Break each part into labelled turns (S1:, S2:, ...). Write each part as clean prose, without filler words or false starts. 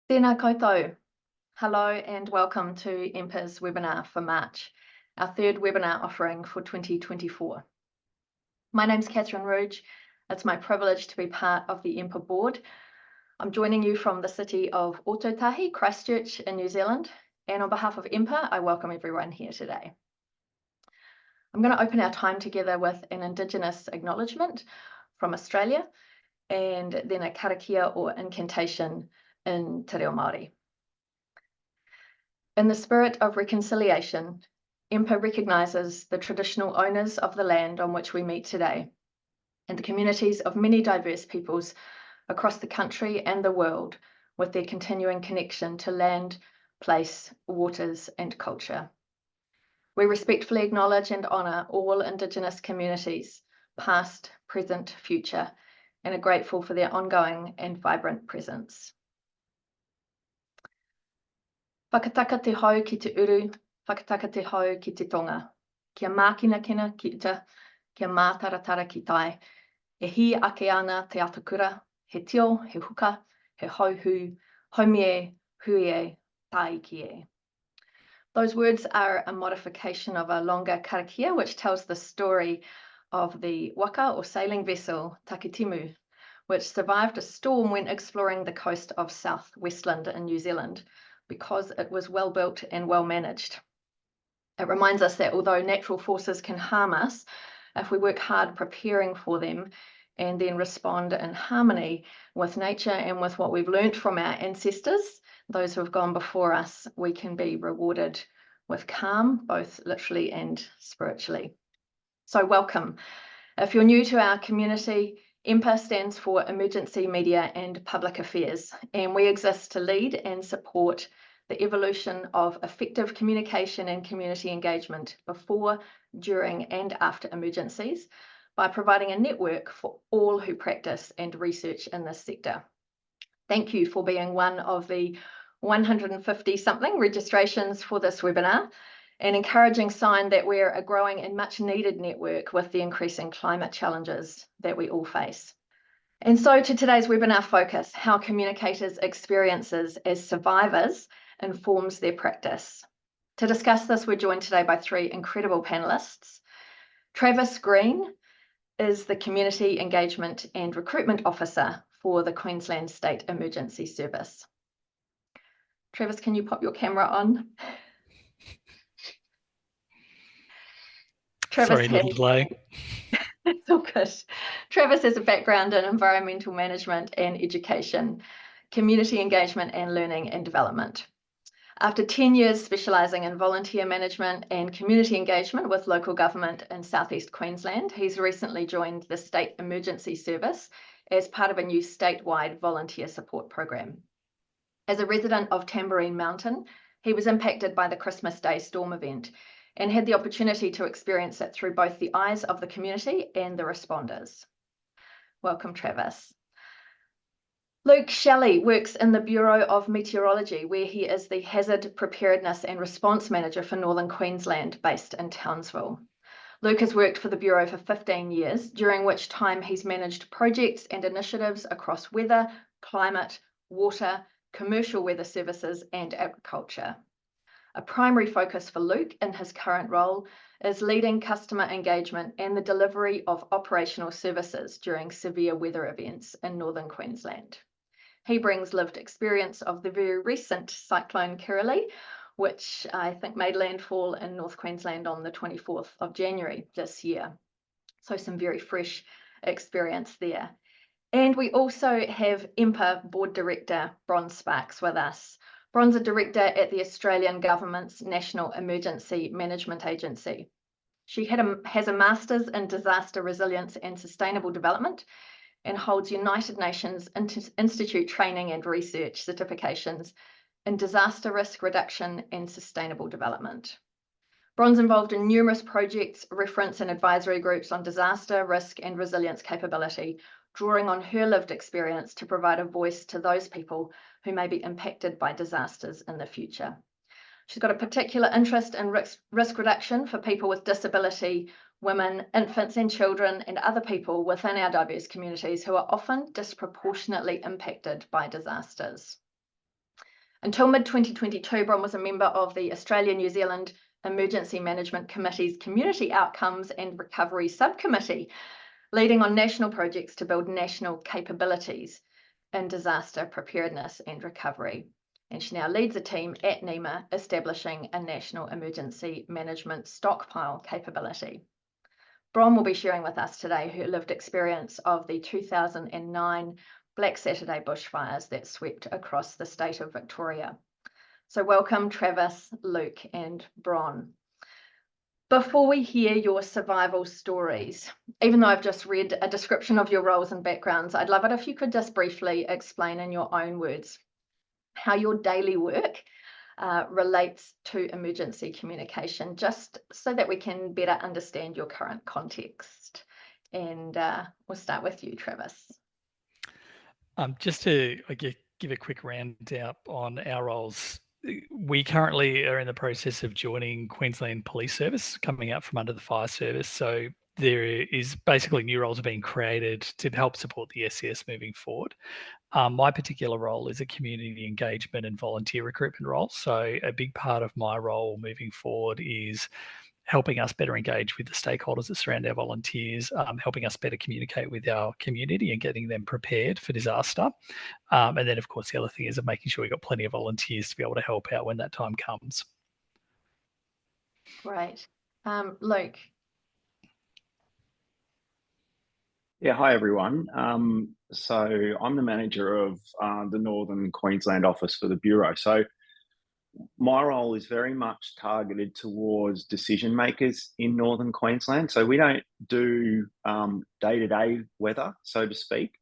S1: Tēnā koutou. Hello and welcome to EMPA's webinar for March, our third webinar offering for 2024. My name's Kathryn Ruge. It's my privilege to be part of the EMPA board. I'm joining you from the city of Ōtautahi, Christchurch in New Zealand, and on behalf of EMPA, I welcome everyone here today. I'm going to open our time together with an Indigenous acknowledgement from Australia and then a karakia or incantation in Te Reo Māori. In the spirit of reconciliation, EMPA recognises the traditional owners of the land on which we meet today and the communities of many diverse peoples across the country and the world with their continuing connection to land, place, waters and culture. We respectfully acknowledge and honour all Indigenous communities, past, present, future, and are grateful for their ongoing and vibrant presence. Whakataka te hau ki te uru, whakataka te hau ki te tonga. Kia mākina kina ki ita, kia mātaratara ki tai. E hi ake ana te atakura, he tio, he huka, he hauhu, haumie, huie, tai ki e. Those words are a modification of a longer karakia, which tells the story of the waka or sailing vessel Takitimu, which survived a storm when exploring the coast of South Westland in New Zealand, because it was well built and well managed. It reminds us that although natural forces can harm us, if we work hard preparing for them and then respond in harmony with nature and with what we've learnt from our ancestors, those who have gone before us, we can be rewarded with calm, both literally and spiritually. So welcome. If you're new to our community, EMPA stands for Emergency Media and Public Affairs, and we exist to lead and support the evolution of effective communication and community engagement before, during and after emergencies by providing a network for all who practice and research in this sector. Thank you for being one of the 150-something registrations for this webinar, an encouraging sign that we're a growing and much needed network with the increasing climate challenges that we all face. And so to today's webinar focus, how communicators' experiences as survivors informs their practice. To discuss this, we're joined today by three incredible panellists. Travis Green is the Community Engagement and Recruitment Officer for the Queensland State Emergency Service. Travis, can you pop your camera on?
S2: Sorry, little delay.
S1: It's all good. Travis has a background in environmental management and education, community engagement and learning and development. After 10 years specialising in volunteer management and community engagement with local government in southeast Queensland, he's recently joined the State Emergency Service as part of a new statewide volunteer support program. As a resident of Tamborine Mountain, he was impacted by the Christmas Day storm event and had the opportunity to experience it through both the eyes of the community and the responders. Welcome, Travis. Luke Shelley works in the Bureau of Meteorology, where he is the Hazard Preparedness and Response Manager for Northern Queensland, based in Townsville. Luke has worked for the Bureau for 15 years, during which time he's managed projects and initiatives across weather, climate, water, commercial weather services and agriculture. A primary focus for Luke in his current role is leading customer engagement and the delivery of operational services during severe weather events in Northern Queensland. He brings lived experience of the very recent cyclone Kirrily, which I think made landfall in North Queensland on the 24th of January this year. So some very fresh experience there. And we also have EMPA Board Director Bron with us. Bron's a director at the Australian Government's National Emergency Management Agency. She has a Master's in Disaster Resilience and Sustainable Development and holds United Nations Institute Training and Research certifications in Disaster Risk Reduction and Sustainable Development. Bron's involved in numerous projects, reference and advisory groups on disaster, risk and resilience capability, drawing on her lived experience to provide a voice to those people who may be impacted by disasters in the future. She's got a particular interest in risk reduction for people with disability, women, infants and children, and other people within our diverse communities who are often disproportionately impacted by disasters. Until mid-2022, Bron was a member of the Australia-New Zealand Emergency Management Committee's Community Outcomes and Recovery Subcommittee, leading on national projects to build national capabilities in disaster preparedness and recovery. And she now leads a team at NEMA establishing a national emergency management stockpile capability. Bron will be sharing with us today her lived experience of the 2009 Black Saturday bushfires that swept across the state of Victoria. So welcome, Travis, Luke, and Bron. Before we hear your survival stories, even though I've just read a description of your roles and backgrounds, I'd love it if you could just briefly explain in your own words how your daily work relates to emergency communication, just so that we can better understand your current context. And we'll start with you, Travis.
S2: Just to give a quick roundup on our roles, we currently are in the process of joining Queensland Police Service, coming out from under the Fire Service. So there is basically new roles are being created to help support the SCS moving forward. My particular role is a community engagement and volunteer recruitment role. So a big part of my role moving forward is helping us better engage with the stakeholders that surround our volunteers, helping us better communicate with our community and getting them prepared for disaster. And then, of course, the other thing is making sure we've got plenty of volunteers to be able to help out when that time comes.
S1: Great. Luke.
S3: Yeah, hi everyone. So I'm the manager of the Northern Queensland office for the Bureau. So my role is very much targeted towards decision makers in Northern Queensland. So we don't do day-to-day weather, so to speak.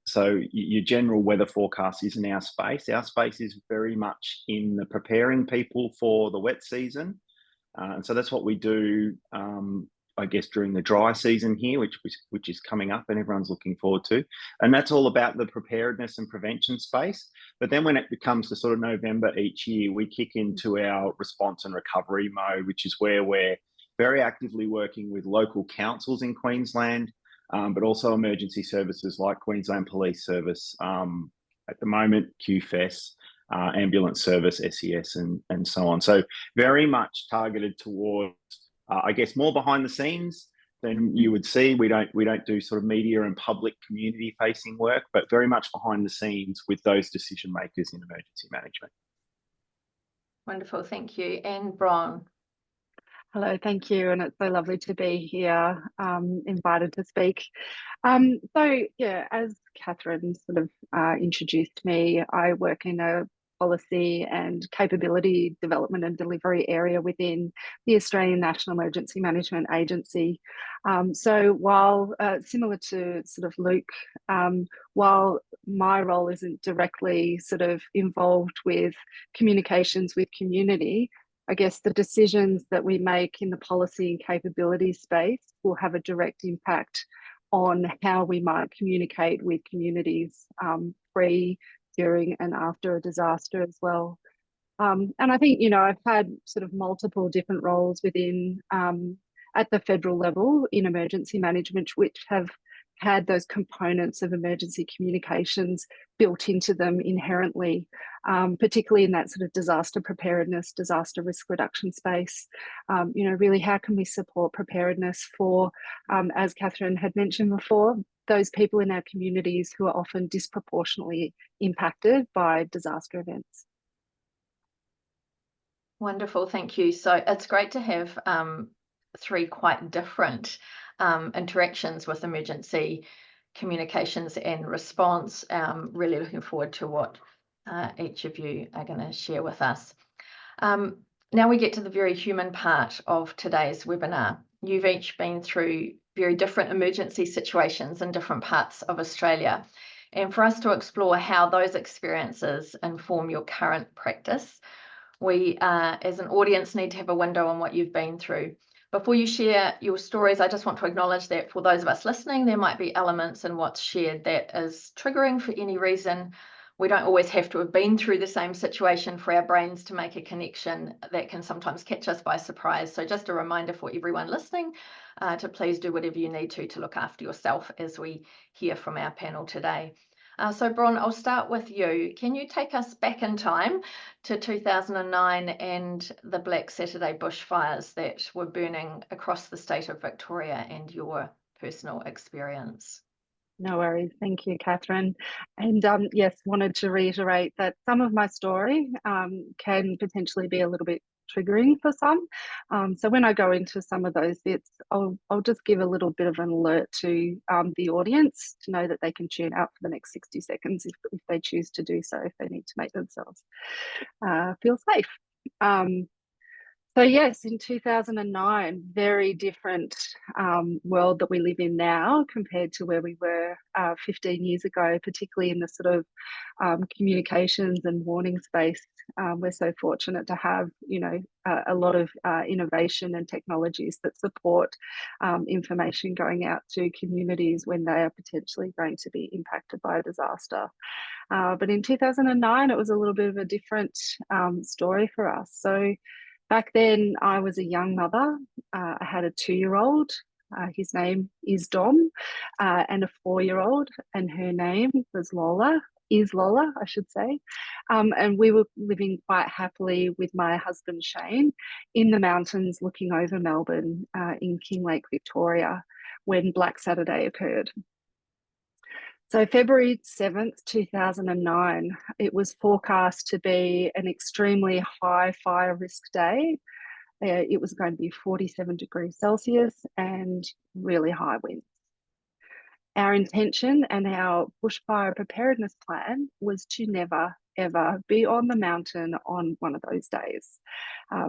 S3: So your general weather forecast isn't our space. Our space is very much in the preparing people for the wet season. And so that's what we do, I guess, during the dry season here, which is coming up and everyone's looking forward to. And that's all about the preparedness and prevention space. But then when it becomes to sort of November each year, we kick into our response and recovery mode, which is where we're very actively working with local councils in Queensland, but also emergency services like Queensland Police Service, at the moment, QFES, ambulance service, SES, and so on. So very much targeted towards, I guess, more behind the scenes than you would see. We don't do sort of media and public community facing work, but very much behind the scenes with those decision makers in emergency management.
S1: Wonderful, thank you. And Bron.
S4: Hello, thank you, and it's so lovely to be here, invited to speak. So yeah, as Kathryn sort of introduced me, I work in a policy and capability development and delivery area within the Australian National Emergency Management Agency. So while similar to sort of Luke, while my role isn't directly sort of involved with communications with community, I guess the decisions that we make in the policy and capability space will have a direct impact on how we might communicate with communities pre, during and after a disaster as well. And I think, you know, I've had sort of multiple different roles within at the federal level in emergency management, which have had those components of emergency communications built into them inherently, particularly in that sort of disaster preparedness, disaster risk reduction space. You know, really, how can we support preparedness for, as Kathryn had mentioned before, those people in our communities who are often disproportionately impacted by disaster events.
S1: Wonderful, thank you. So it's great to have three quite different interactions with emergency communications and response. Really looking forward to what each of you are going to share with us. Now we get to the very human part of today's webinar. You've each been through very different emergency situations in different parts of Australia. And for us to explore how those experiences inform your current practice, we as an audience need to have a window on what you've been through. Before you share your stories, I just want to acknowledge that for those of us listening, there might be elements in what's shared that is triggering for any reason. We don't always have to have been through the same situation for our brains to make a connection that can sometimes catch us by surprise. So just a reminder for everyone listening to please do whatever you need to look after yourself as we hear from our panel today. So Bron, I'll start with you. Can you take us back in time to 2009 and the Black Saturday bushfires that were burning across the state of Victoria and your personal experience?
S4: No worries. Thank you, Kathryn. And yes, wanted to reiterate that some of my story can potentially be a little bit triggering for some. So when I go into some of those bits, I'll just give a little bit of an alert to the audience to know that they can tune out for the next 60 seconds if they choose to do so, if they need to make themselves feel safe. So yes, in 2009, very different world that we live in now compared to where we were 15 years ago, particularly in the sort of communications and warning space. We're so fortunate to have, you know, a lot of innovation and technologies that support information going out to communities when they are potentially going to be impacted by a disaster. But in 2009, it was a little bit of a different story for us. So back then, I was a young mother. I had a 2-year-old. His name is Dom, and a 4-year-old, and her name was Lola. Is Lola, I should say. And we were living quite happily with my husband Shane in the mountains, looking over Melbourne in Kinglake, Victoria, when Black Saturday occurred. So February 7th, 2009, it was forecast to be an extremely high fire risk day. It was going to be 47 degrees Celsius and really high winds. Our intention and our bushfire preparedness plan was to never, ever be on the mountain on one of those days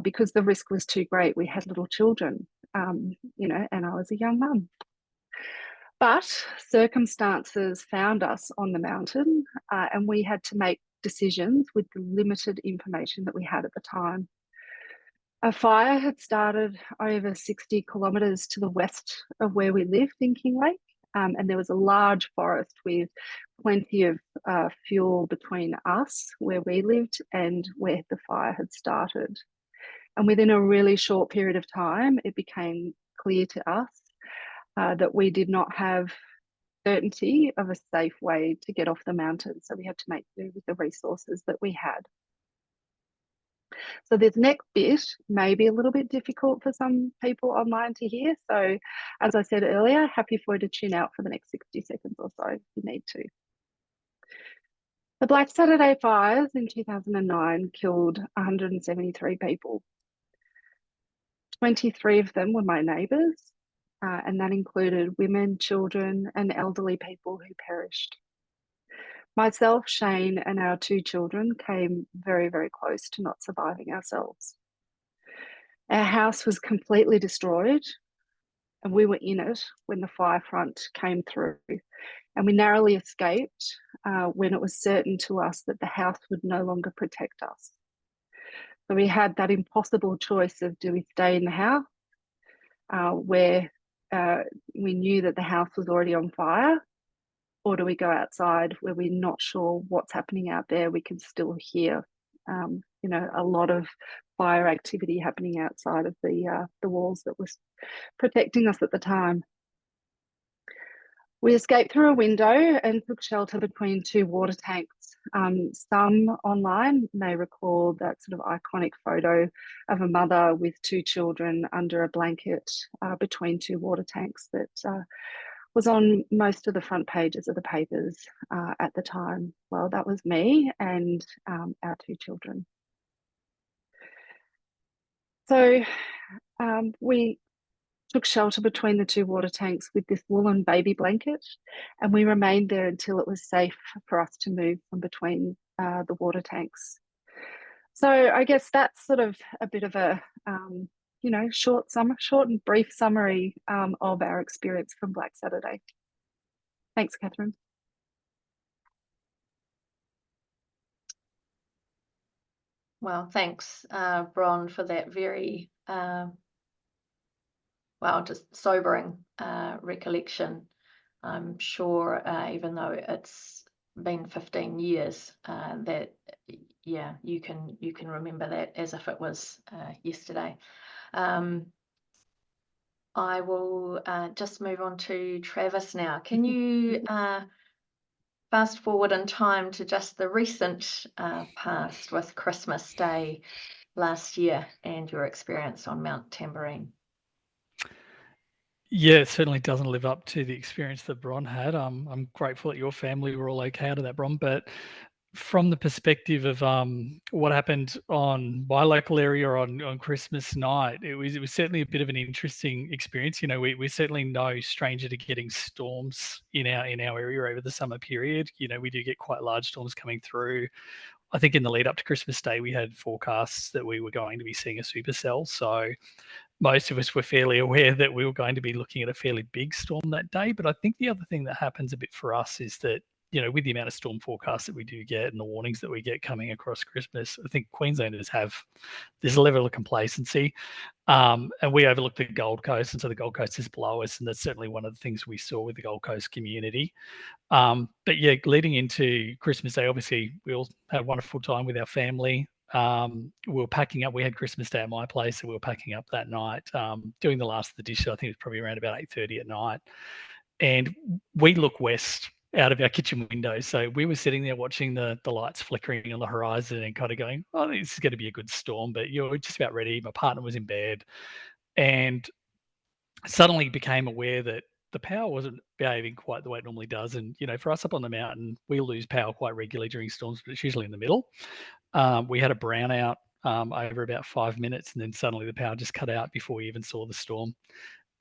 S4: because the risk was too great. We had little children, you know, and I was a young mum. But circumstances found us on the mountain and we had to make decisions with the limited information that we had at the time. A fire had started over 60 kilometres to the west of where we lived in Kinglake, and there was a large forest with plenty of fuel between us, where we lived, and where the fire had started. And within a really short period of time, it became clear to us that we did not have certainty of a safe way to get off the mountain. So we had to make do with the resources that we had. So this next bit may be a little bit difficult for some people online to hear. So as I said earlier, happy for you to tune out for the next 60 seconds or so if you need to. The Black Saturday fires in 2009 killed 173 people. 23 of them were my neighbours, and that included women, children, and elderly people who perished. Myself, Shane, and our 2 children came very, very close to not surviving ourselves. Our house was completely destroyed, and we were in it when the fire front came through. And we narrowly escaped when it was certain to us that the house would no longer protect us. So we had that impossible choice of, do we stay in the house where we knew that the house was already on fire, or do we go outside where we're not sure what's happening out there? We can still hear, you know, a lot of fire activity happening outside of the walls that was protecting us at the time. We escaped through a window and took shelter between 2 water tanks. Some online may recall that sort of iconic photo of a mother with 2 children under a blanket between 2 water tanks that was on most of the front pages of the papers at the time. Well, that was me and our 2 children. So we took shelter between the 2 water tanks with this woolen baby blanket, and we remained there until it was safe for us to move from between the water tanks. So I guess that's sort of a bit of a you know, short and brief summary of our experience from Black Saturday. Thanks, Kathryn.
S1: Well, thanks, Bron, for that very, well, just sobering recollection. I'm sure, even though it's been 15 years, that, yeah, you can remember that as if it was yesterday. I will just move on to Travis now. Can you fast forward in time to just the recent past with Christmas Day last year and your experience on Mount Tamborine.
S2: Yeah, it certainly doesn't live up to the experience that Bron had. I'm grateful that your family were all okay out of that, Bron. But from the perspective of what happened on my local area on Christmas night, it was certainly a bit of an interesting experience. You know, we're certainly no stranger to getting storms in our area over the summer period. You know, we do get quite large storms coming through. I think in the lead up to Christmas Day, we had forecasts that we were going to be seeing a supercell. So most of us were fairly aware that we were going to be looking at a fairly big storm that day. But I think the other thing that happens a bit for us is that, you know, with the amount of storm forecasts that we do get and the warnings that we get coming across Christmas, I think Queenslanders have this level of complacency. And we overlook the Gold Coast, and so the Gold Coast is below us, and that's certainly one of the things we saw with the Gold Coast community. But yeah, leading into Christmas Day, obviously we all had a wonderful time with our family. We were packing up. We had Christmas Day at my place, so we were packing up that night, doing the last of the dishes. I think it was probably around about 8:30 at night, and we look west out of our kitchen window. So we were sitting there watching the lights flickering on the horizon and kind of going, "Oh, this is going to be a good storm." But you're just about ready. My partner was in bed, and suddenly became aware that the power wasn't behaving quite the way it normally does. And, you know, for us up on the mountain, we lose power quite regularly during storms, but it's usually in the middle. We had a brownout over about 5 minutes, and then suddenly the power just cut out before we even saw the storm.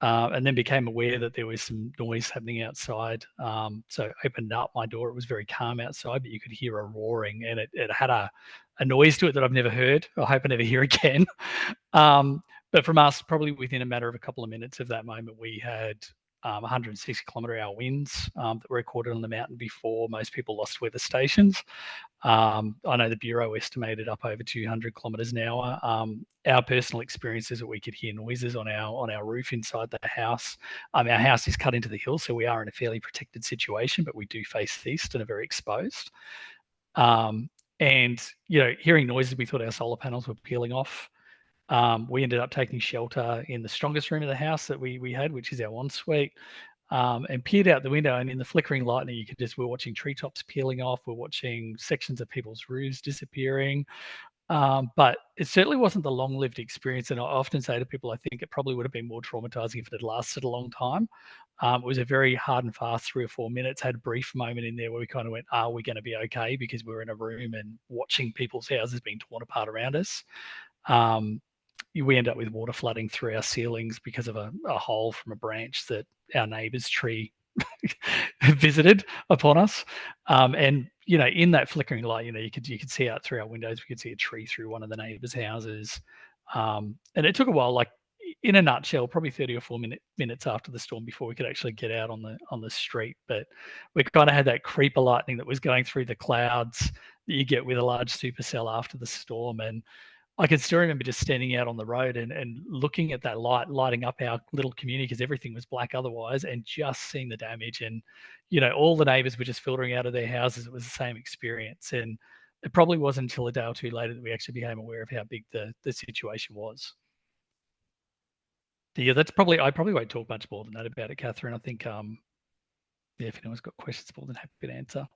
S2: And then became aware that there was some noise happening outside. So I opened up my door. It was very calm outside, but you could hear a roaring, and it had a noise to it that I've never heard. I hope I never hear again. But from us, probably within a matter of a couple of minutes of that moment, we had 160 kilometre-hour winds that were recorded on the mountain before most people lost weather stations. I know the Bureau estimated up over 200 kilometres an hour. Our personal experience is that we could hear noises on our roof inside the house. Our house is cut into the hill, so we are in a fairly protected situation, but we do face east and are very exposed. And, you know, hearing noises, we thought our solar panels were peeling off. We ended up taking shelter in the strongest room of the house that we had, which is our ensuite, and peered out the window. And in the flickering lightning, we're watching treetops peeling off. We're watching sections of people's roofs disappearing. But it certainly wasn't the long-lived experience. And I often say to people, I think it probably would have been more traumatizing if it had lasted a long time. It was a very hard and fast 3 or 4 minutes. Had a brief moment in there where we kind of went, are we going to be okay? Because we were in a room and watching people's houses being torn apart around us. We end up with water flooding through our ceilings because of a hole from a branch that our neighbour's tree visited upon us. And, you know, in that flickering light, you know, you could see out through our windows. We could see a tree through one of the neighbours' houses. And it took a while, like in a nutshell, probably 30 or 4 minutes after the storm before we could actually get out on the street. But we kind of had that creeper lightning that was going through the clouds that you get with a large supercell after the storm. And I can still remember just standing out on the road and looking at that light lighting up our little community because everything was black otherwise, and just seeing the damage. And, you know, all the neighbours were just filtering out of their houses. It was the same experience. And it probably wasn't until a day or two later that we actually became aware of how big the situation was. Yeah, I probably won't talk much more than that about it, Kathryn. I think, yeah, if anyone's got questions, more than happy to answer.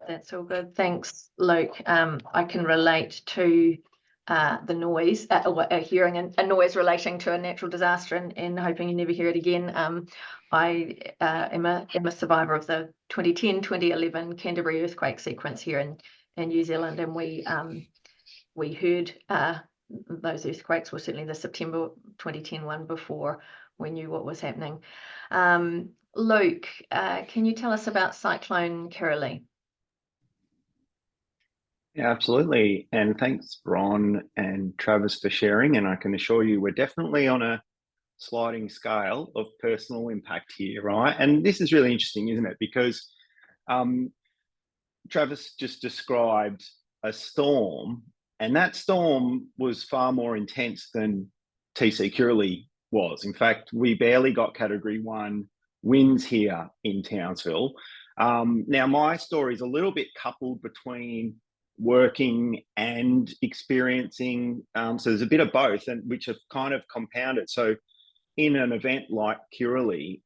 S1: That's all good. Thanks, Luke. I can relate to the noise, hearing a noise relating to a natural disaster and hoping you never hear it again. I am a survivor of the 2010-2011 Canterbury earthquake sequence here in New Zealand, and we heard those earthquakes. Well, certainly the September 2010 one before we knew what was happening. Luke, can you tell us about Cyclone Carolee?
S3: Yeah, absolutely. And thanks, Bron and Travis, for sharing. And I can assure you, we're definitely on a sliding scale of personal impact here, right? And this is really interesting, isn't it? Because Travis just described a storm, and that storm was far more intense than TC Carolee was. In fact, we barely got Category 1 winds here in Townsville. Now, my story is a little bit coupled between working and experiencing. So there's a bit of both, and which have kind of compounded. So in an event like Curly,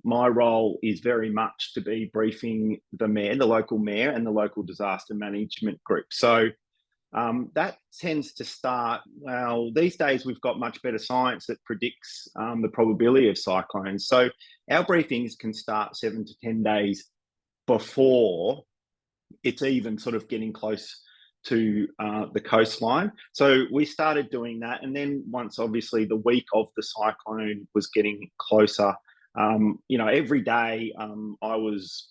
S3: my role is very much to be briefing the mayor, the local mayor, and the local disaster management group. So that tends to start, well, these days we've got much better science that predicts the probability of cyclones. So our briefings can start 7 to 10 days before it's even sort of getting close to the coastline. So we started doing that. And then once obviously the week of the cyclone was getting closer, you know, every day I was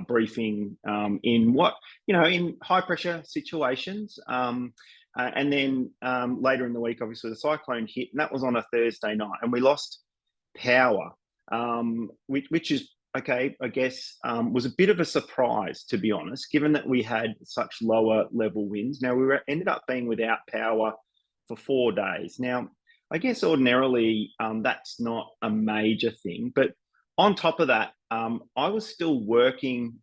S3: briefing in in high pressure situations. And then later in the week, obviously the cyclone hit, and that was on a Thursday night, and we lost power, which is, okay, I guess, was a bit of a surprise, to be honest, given that we had such lower level winds. Now, ended up being without power for 4 days. Now, I guess ordinarily that's not a major thing, but on top of that, I was still working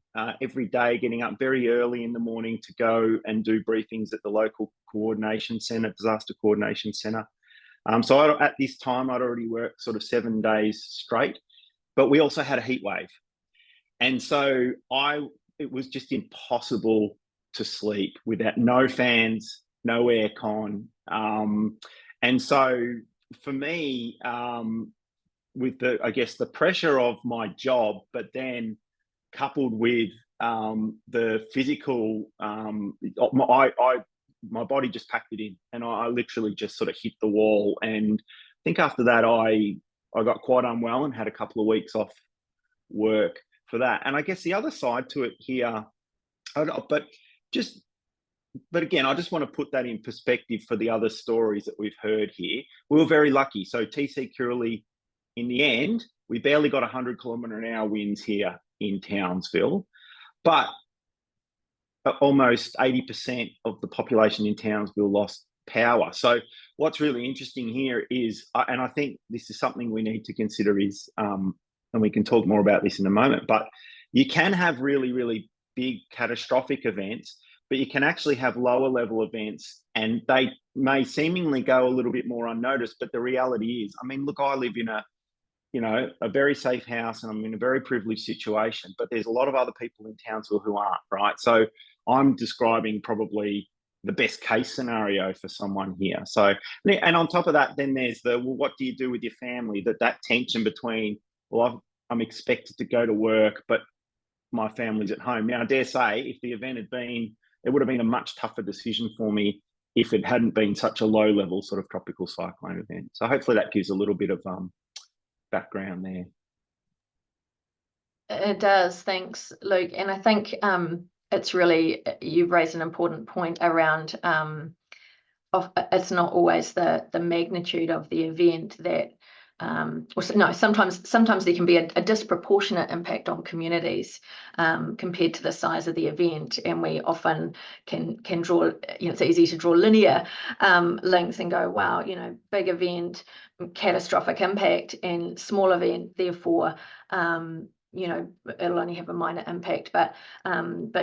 S3: every day, getting up very early in the morning to go and do briefings at the local coordination centre, disaster coordination centre. So at this time, I'd already worked sort of 7 days straight, but we also had a heat wave. And so it was just impossible to sleep without no fans, no aircon. And so for me, with the pressure of my job, but then coupled with the physical, my body just packed it in, and I literally just sort of hit the wall. And I think after that, I got quite unwell and had a couple of weeks off work for that. And I guess the other side to it here, but again, I just want to put that in perspective for the other stories that we've heard here. We were very lucky. So TC Curly, in the end, we barely got 100 km/h winds here in Townsville, but almost 80% of the population in Townsville lost power. So what's really interesting here is, and I think this is something we need to consider, is, and we can talk more about this in a moment, but you can have really, really big catastrophic events, but you can actually have lower level events, and they may seemingly go a little bit more unnoticed. But the reality is, I mean, look, I live in a very safe house, and I'm in a very privileged situation, but there's a lot of other people in Townsville who aren't, right? So I'm describing probably the best case scenario for someone here. So, and on top of that, then there's well, what do you do with your family? That tension between, well, I'm expected to go to work, but my family's at home. Now, I dare say, if the event had been, it would have been a much tougher decision for me if it hadn't been such a low level sort of tropical cyclone event. So hopefully that gives a little bit of background there.
S1: It does. Thanks, Luke. And I think it's really, you've raised an important point around it's not always the magnitude of the event that sometimes there can be a disproportionate impact on communities compared to the size of the event, and we often can draw, it's easy to draw linear links and go, wow, big event, catastrophic impact, and small event, therefore it'll only have a minor impact. But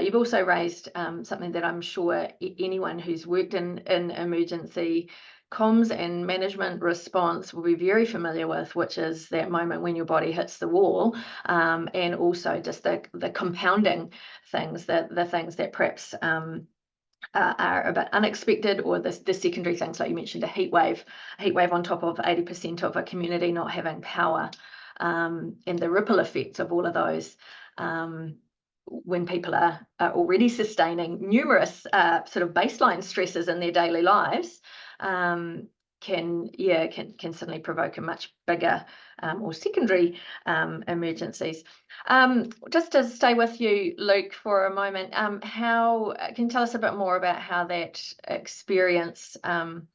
S1: you've also raised something that I'm sure anyone who's worked in emergency comms and management response will be very familiar with, which is that moment when your body hits the wall, and also just the compounding things, the things that perhaps are a bit unexpected, or the secondary things, like you mentioned, a heat wave on top of 80% of a community not having power, and the ripple effects of all of those when people are already sustaining numerous sort of baseline stresses in their daily lives, can certainly provoke a much bigger or secondary emergencies. Just to stay with you, Luke, for a moment, how can you tell us a bit more about how that experience, and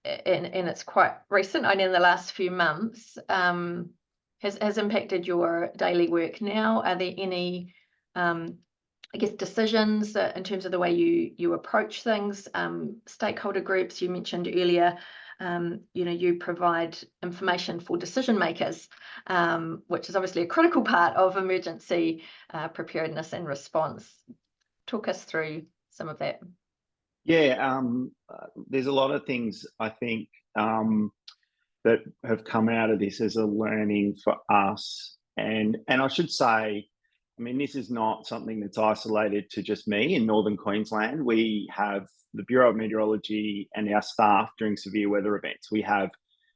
S1: it's quite recent, only in the last few months, has impacted your daily work now? Are there any decisions in terms of the way you approach things, stakeholder groups? You mentioned earlier, you provide information for decision makers, which is obviously a critical part of emergency preparedness and response. Talk us through some of that.
S3: Yeah, there's a lot of things, I think. that have come out of this as a learning for us. And I should say, I mean, this is not something that's isolated to just me in Northern Queensland. We have the Bureau of Meteorology and our staff during severe weather events. We have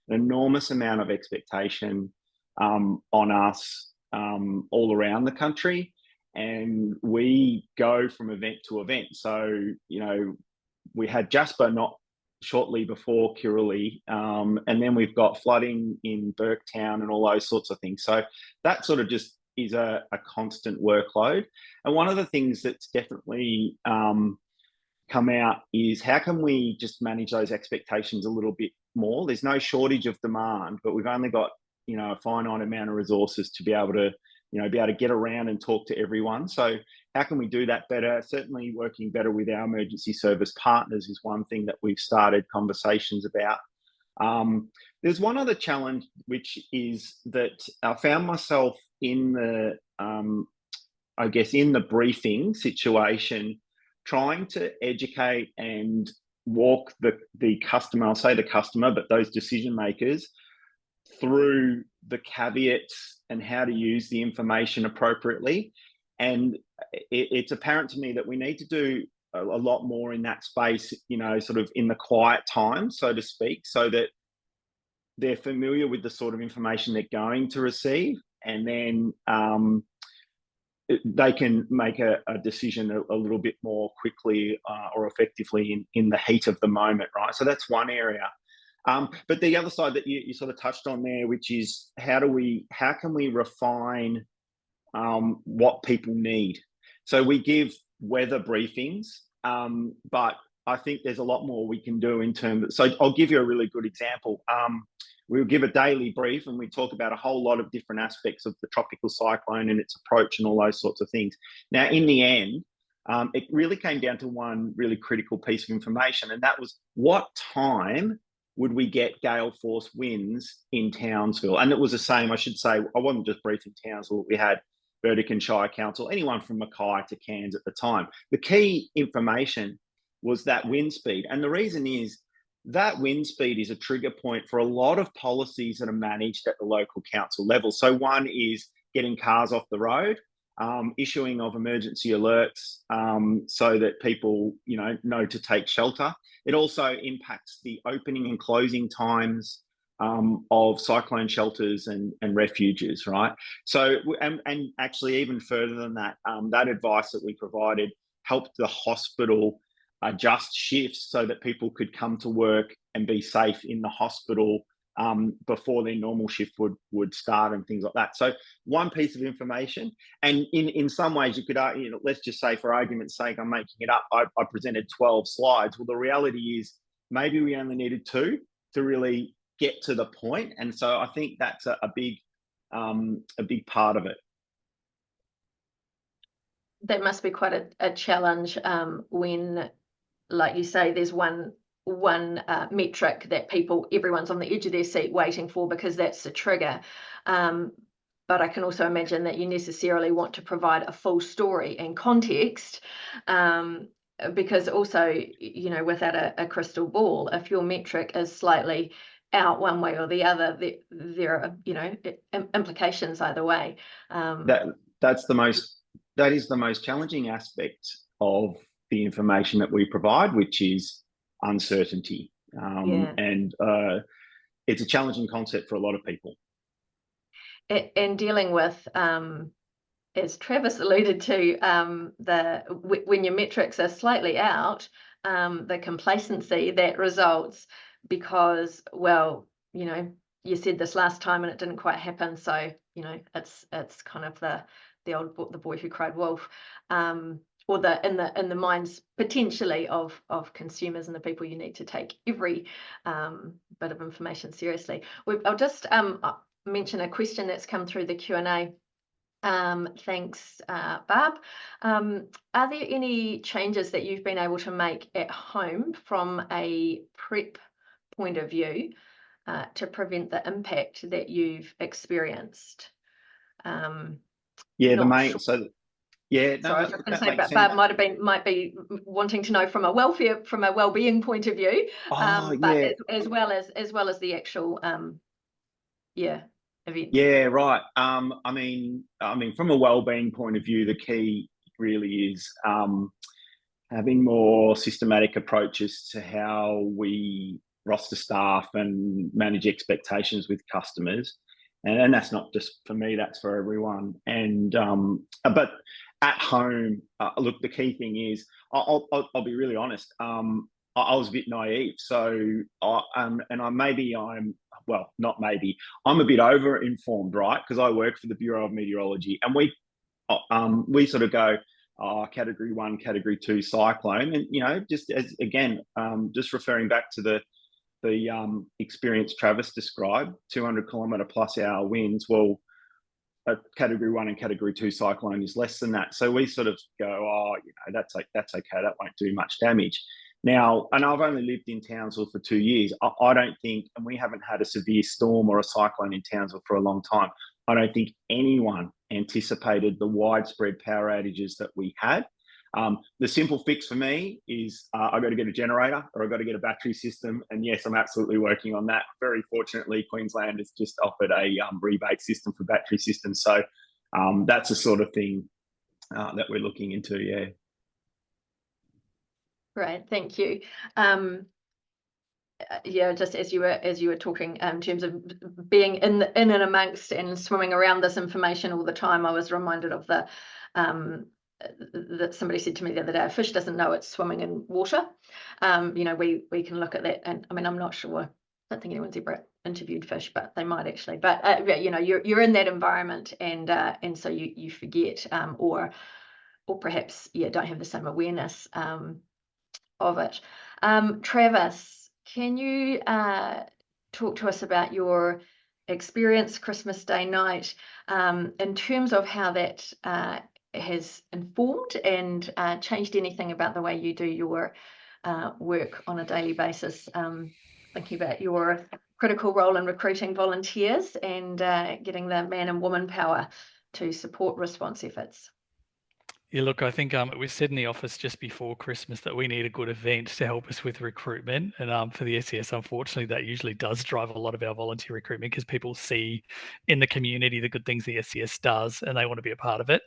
S3: an enormous amount of expectation on us all around the country. And we go from event to event. So, you know, we had Jasper not shortly before Kirrily, and then we've got flooding in Burketown and all those sorts of things. So that sort of just is a constant workload. And one of the things that's definitely come out is how can we just manage those expectations a little bit more? There's no shortage of demand, but we've only got, you know, a finite amount of resources to be able to, you know, be able to get around and talk to everyone. So how can we do that better? Certainly working better with our emergency service partners is one thing that we've started conversations about. There's one other challenge, which is that I found myself in the, I guess, in the briefing situation, trying to educate and walk the customer, I'll say the customer, but those decision makers through the caveats and how to use the information appropriately. And it's apparent to me that we need to do a lot more in that space, you know, sort of in the quiet time, so to speak, so that they're familiar with the sort of information they're going to receive, and then they can make a decision a little bit more quickly or effectively in the heat of the moment, right? So that's one area. But the other side that you sort of touched on there, which is how can we refine what people need? So we give weather briefings, but I think there's a lot more we can do in terms of, so I'll give you a really good example. We'll give a daily brief and we talk about a whole lot of different aspects of the tropical cyclone and its approach and all those sorts of things. Now, in the end, it really came down to one really critical piece of information, and that was what time would we get gale force winds in Townsville? And it was the same, I should say, I wasn't just briefing Townsville, we had Burdick and Shire Council, anyone from Mackay to Cairns at the time. The key information was that wind speed. And the reason is that wind speed is a trigger point for a lot of policies that are managed at the local council level. So one is getting cars off the road, issuing of emergency alerts so that people, you know to take shelter. It also impacts the opening and closing times of cyclone shelters and refuges, right? So, and actually even further than that, that advice that we provided helped the hospital adjust shifts so that people could come to work and be safe in the hospital before their normal shift would start and things like that. So one piece of information, and in some ways you could, let's just say for argument's sake, I'm making it up, I presented 12 slides. Well, the reality is maybe we only needed 2 to really get to the point. And so I think that's a big part of it.
S1: That must be quite a challenge when, like you say, there's one metric that everyone's on the edge of their seat waiting for because that's the trigger. But I can also imagine that you necessarily want to provide a full story and context, because also, without a crystal ball, if your metric is slightly out one way or the other, there are, implications either way.
S3: That is the most challenging aspect of the information that we provide, which is uncertainty. And it's a challenging concept for a lot of people.
S1: And dealing with, as Travis alluded to, when your metrics are slightly out, the complacency that results because, well, you said this last time and it didn't quite happen, so it's kind of the boy who cried wolf, or in the minds potentially of consumers and the people you need to take every bit of information seriously. I'll just mention a question that's come through the Q&A. Thanks, Barb. Are there any changes that you've been able to make at home from a prep point of view to prevent the impact that you've experienced?
S3: Yeah,
S1: So I was
S3: no,
S1: just going to
S3: that
S1: say,
S3: makes
S1: but
S3: sense.
S1: Barb might be wanting to know from a well-being point of view,
S3: Oh,
S1: but
S3: yeah.
S1: as well as the actual event.
S3: Yeah, right. I mean, from a well-being point of view, the key really is having more systematic approaches to how we roster staff and manage expectations with customers. And that's not just for me, that's for everyone. And but at home, look, the key thing is, I'll be really honest. I was a bit naive, so well, not maybe, I'm a bit over informed, right? Because I work for the Bureau of Meteorology, and we sort of go, category 1, category 2 cyclone, and just as again, just referring back to the experience Travis described, 200 plus hour winds. Well, a category 1 and category 2 cyclone is less than that. So we sort of go, oh, that's okay. That won't do much damage. Now, and I've only lived in Townsville for 2 years. I don't think, and we haven't had a severe storm or a cyclone in Townsville for a long time. I don't think anyone anticipated the widespread power outages that we had. The simple fix for me is I've got to get a generator, or I've got to get a battery system. And yes, I'm absolutely working on that. Very fortunately, Queensland has just offered a rebate system for battery systems. So that's the sort of thing that we're looking into, yeah.
S1: Great, thank you. Just as you were talking, in terms of being in and amongst and swimming around this information all the time, I was reminded of that somebody said to me the other day, a fish doesn't know it's swimming in water. We can look at that, and I mean, I'm not sure. I don't think anyone's ever interviewed fish, but they might actually. But you're in that environment, and so you forget, or perhaps don't have the same awareness of it. Travis, can you talk to us about your experience Christmas Day night, in terms of how that has informed and changed anything about the way you do your work on a daily basis, thinking about your critical role in recruiting volunteers and getting the man and woman power to support response efforts?
S2: Yeah, look, I think we said in the office just before Christmas that we need a good event to help us with recruitment. And for the SES, unfortunately, that usually does drive a lot of our volunteer recruitment, because people see in the community the good things the SES does and they want to be a part of it.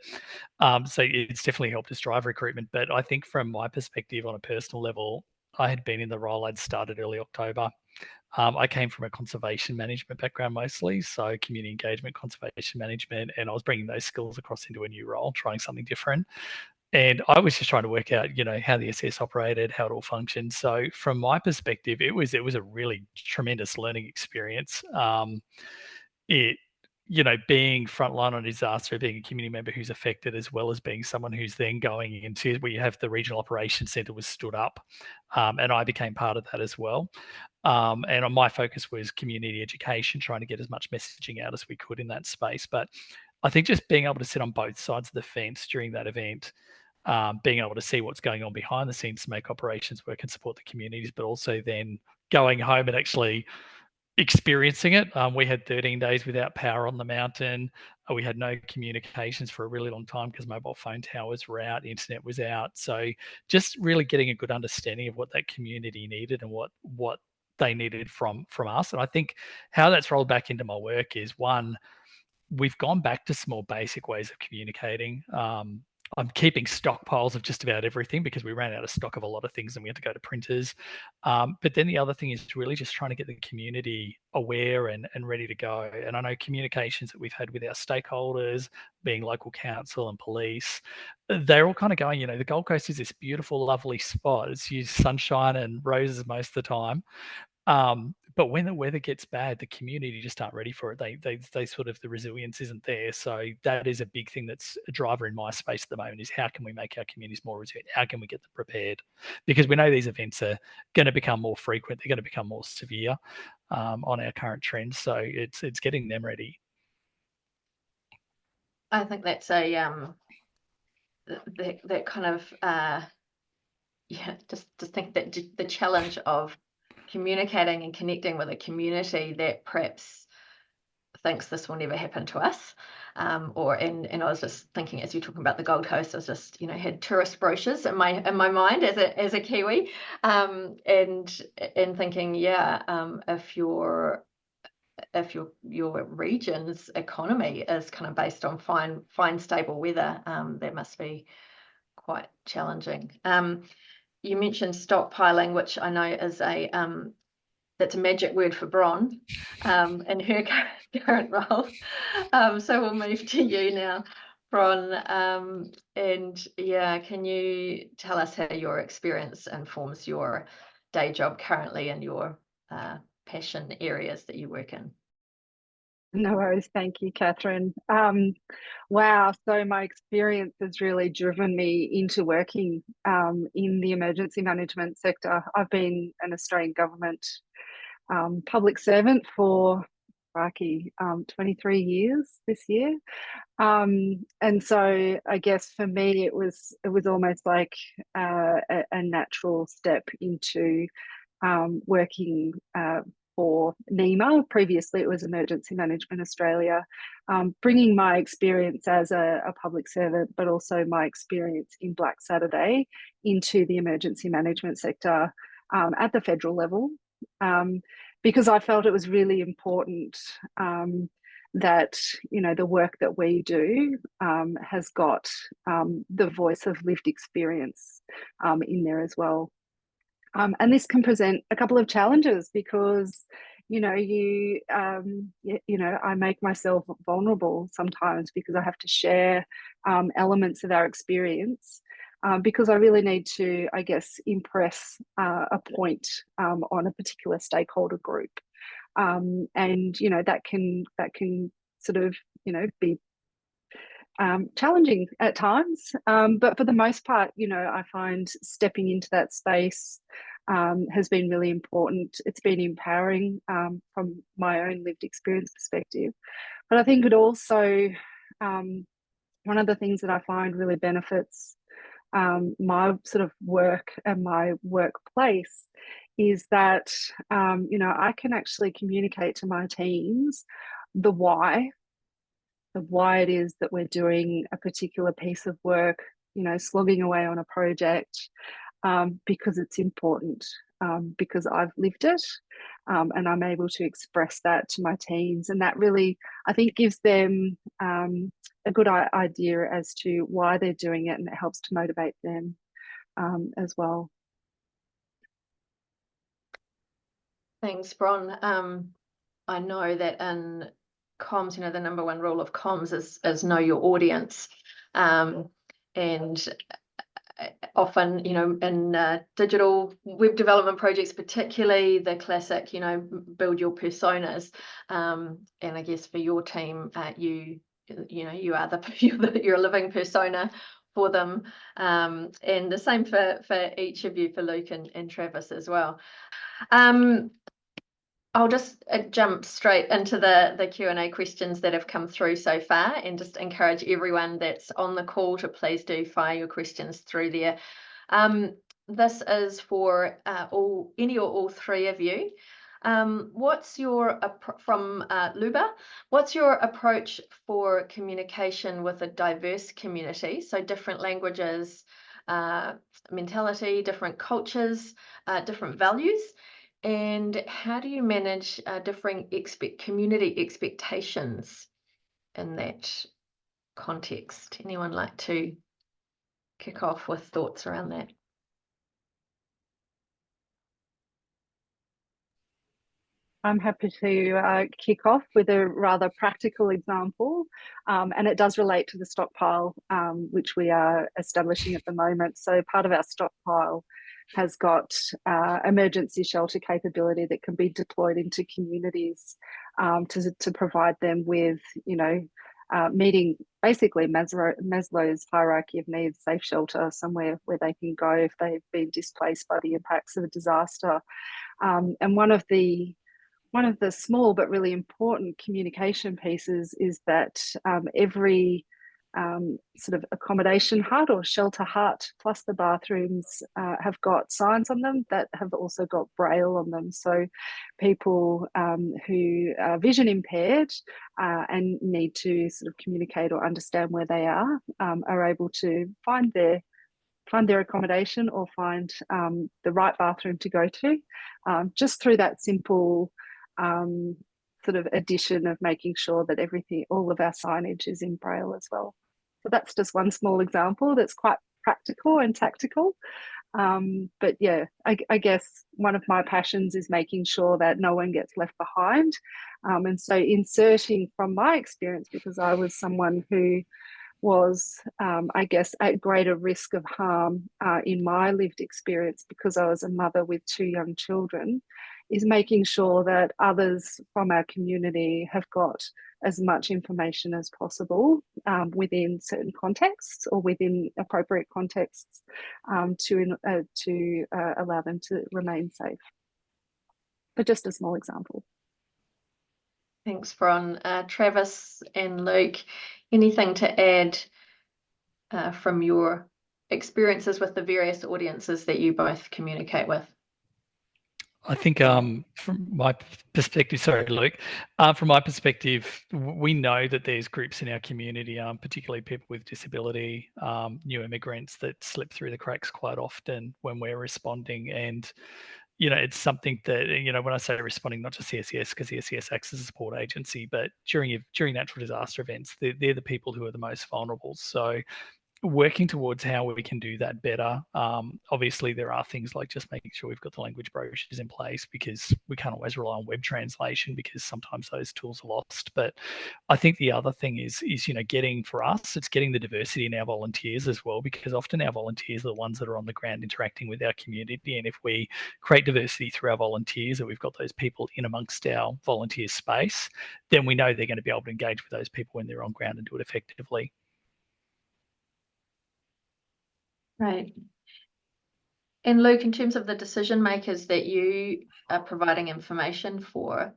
S2: So it's definitely helped us drive recruitment. But I think from my perspective, on a personal level, I had been in the role, I'd started early October. I came from a conservation management background mostly, so community engagement, conservation management, and I was bringing those skills across into a new role, trying something different. And I was just trying to work out, how the SS operated, how it all functioned. So from my perspective, it was a really tremendous learning experience. Being frontline on a disaster, being a community member who's affected, as well as being someone who's then going into where you have the regional operations centre was stood up, and I became part of that as well. And my focus was community education, trying to get as much messaging out as we could in that space. But I think just being able to sit on both sides of the fence during that event, being able to see what's going on behind the scenes to make operations work and support the communities, but also then going home and actually experiencing it. We had 13 days without power on the mountain. We had no communications for a really long time because mobile phone towers were out, the internet was out. So just really getting a good understanding of what that community needed and what they needed from us. And I think how that's rolled back into my work is, one, we've gone back to some more basic ways of communicating. I'm keeping stockpiles of just about everything because we ran out of stock of a lot of things and we had to go to printers. But then the other thing is really just trying to get the community aware and ready to go. And I know communications that we've had with our stakeholders, being local council and police, they're all kind of going, the Gold Coast is this beautiful, lovely spot. It's used sunshine and roses most of the time. But when the weather gets bad, the community just aren't ready for it. They sort of, the resilience isn't there. So that is a big thing that's a driver in my space at the moment, is how can we make our communities more resilient? How can we get them prepared? Because we know these events are going to become more frequent. They're going to become more severe on our current trends. So it's getting them ready.
S1: I think that's a that kind of just think that the challenge of communicating and connecting with a community that perhaps thinks this will never happen to us. And I was just thinking, as you're talking about the Gold Coast, I was just, had tourist brochures in my mind as a Kiwi, and thinking, if your region's economy is kind of based on fine stable weather, that must be quite challenging. You mentioned stockpiling, which I know is that's a magic word for Bron in her current role. So we'll move to you now, Bron. Can you tell us how your experience informs your day job currently and your passion areas that you work in?
S4: No worries. Thank you, Kathryn. Wow. So my experience has really driven me into working in the emergency management sector. I've been an Australian government public servant for 23 years this year. And so I guess for me, it was almost like a natural step into working for NEMA. Previously, it was Emergency Management Australia, bringing my experience as a public servant, but also my experience in Black Saturday into the emergency management sector at the federal level, because I felt it was really important that the work that we do has got the voice of lived experience in there as well. And this can present a couple of challenges because, I make myself vulnerable sometimes because I have to share elements of our experience because I really need to, I guess, impress a point on a particular stakeholder group. And, that can sort of, be challenging at times, but for the most part, I find stepping into that space has been really important. It's been empowering from my own lived experience perspective, but I think it also one of the things that I find really benefits my sort of work and my workplace is that I can actually communicate to my teams the why it is that we're doing a particular piece of work, slogging away on a project, because it's important, because I've lived it, and I'm able to express that to my teams. And that really, I think, gives them a good idea as to why they're doing it, and it helps to motivate them as well.
S1: Thanks, Bron. I know that in comms, the number one rule of comms is know your audience, and often, in digital web development projects, particularly the classic, build your personas, and I guess for your team, you are you're a living persona for them, and the same for each of you, for Luke and Travis as well. I'll just jump straight into the Q&A questions that have come through so far, and just encourage everyone that's on the call to please do fire your questions through there. This is for any or all three of you. What's your from Luba? What's your approach for communication with a diverse community? So different languages, mentality, different cultures, different values. And how do you manage differing community expectations in that context? Anyone like to kick off with thoughts around that?
S4: I'm happy to kick off with a rather practical example, and it does relate to the stockpile, which we are establishing at the moment. So part of our stockpile has got emergency shelter capability that can be deployed into communities to provide them with, meeting basically Maslow's hierarchy of needs, safe shelter, somewhere where they can go if they've been displaced by the impacts of a disaster. And one of the small but really important communication pieces is that every sort of accommodation hut or shelter hut, plus the bathrooms have got signs on them that have also got braille on them. So people who are vision impaired and need to sort of communicate or understand where they are able to find their accommodation or find the right bathroom to go to, just through that simple sort of addition of making sure that all of our signage is in braille as well. So that's just one small example that's quite practical and tactical. But yeah, I guess one of my passions is making sure that no one gets left behind. And so inserting from my experience, because I was someone who was, I guess, at greater risk of harm in my lived experience because I was a mother with 2 young children, is making sure that others from our community have got as much information as possible within certain contexts or within appropriate contexts to allow them to remain safe. But just a small example.
S1: Thanks, Bron. Travis and Luke, anything to add from your experiences with the various audiences that you both communicate with?
S2: I think from my perspective, sorry, Luke, from my perspective, we know that there's groups in our community, particularly people with disability, new immigrants that slip through the cracks quite often when we're responding. And, you know, it's something that, you know, when I say responding, not just CSES, because the SES acts as a support agency, but during natural disaster events, they're the people who are the most vulnerable. So working towards how we can do that better. Obviously, there are things like just making sure we've got the language brochures in place, because we can't always rely on web translation because sometimes those tools are lost. But I think the other thing is you know, for us, it's getting the diversity in our volunteers as well, because often our volunteers are the ones that are on the ground interacting with our community. And if we create diversity through our volunteers, or we've got those people in amongst our volunteer space, then we know they're going to be able to engage with those people when they're on ground and do it effectively.
S1: Right. And Luke, in terms of the decision makers that you are providing information for,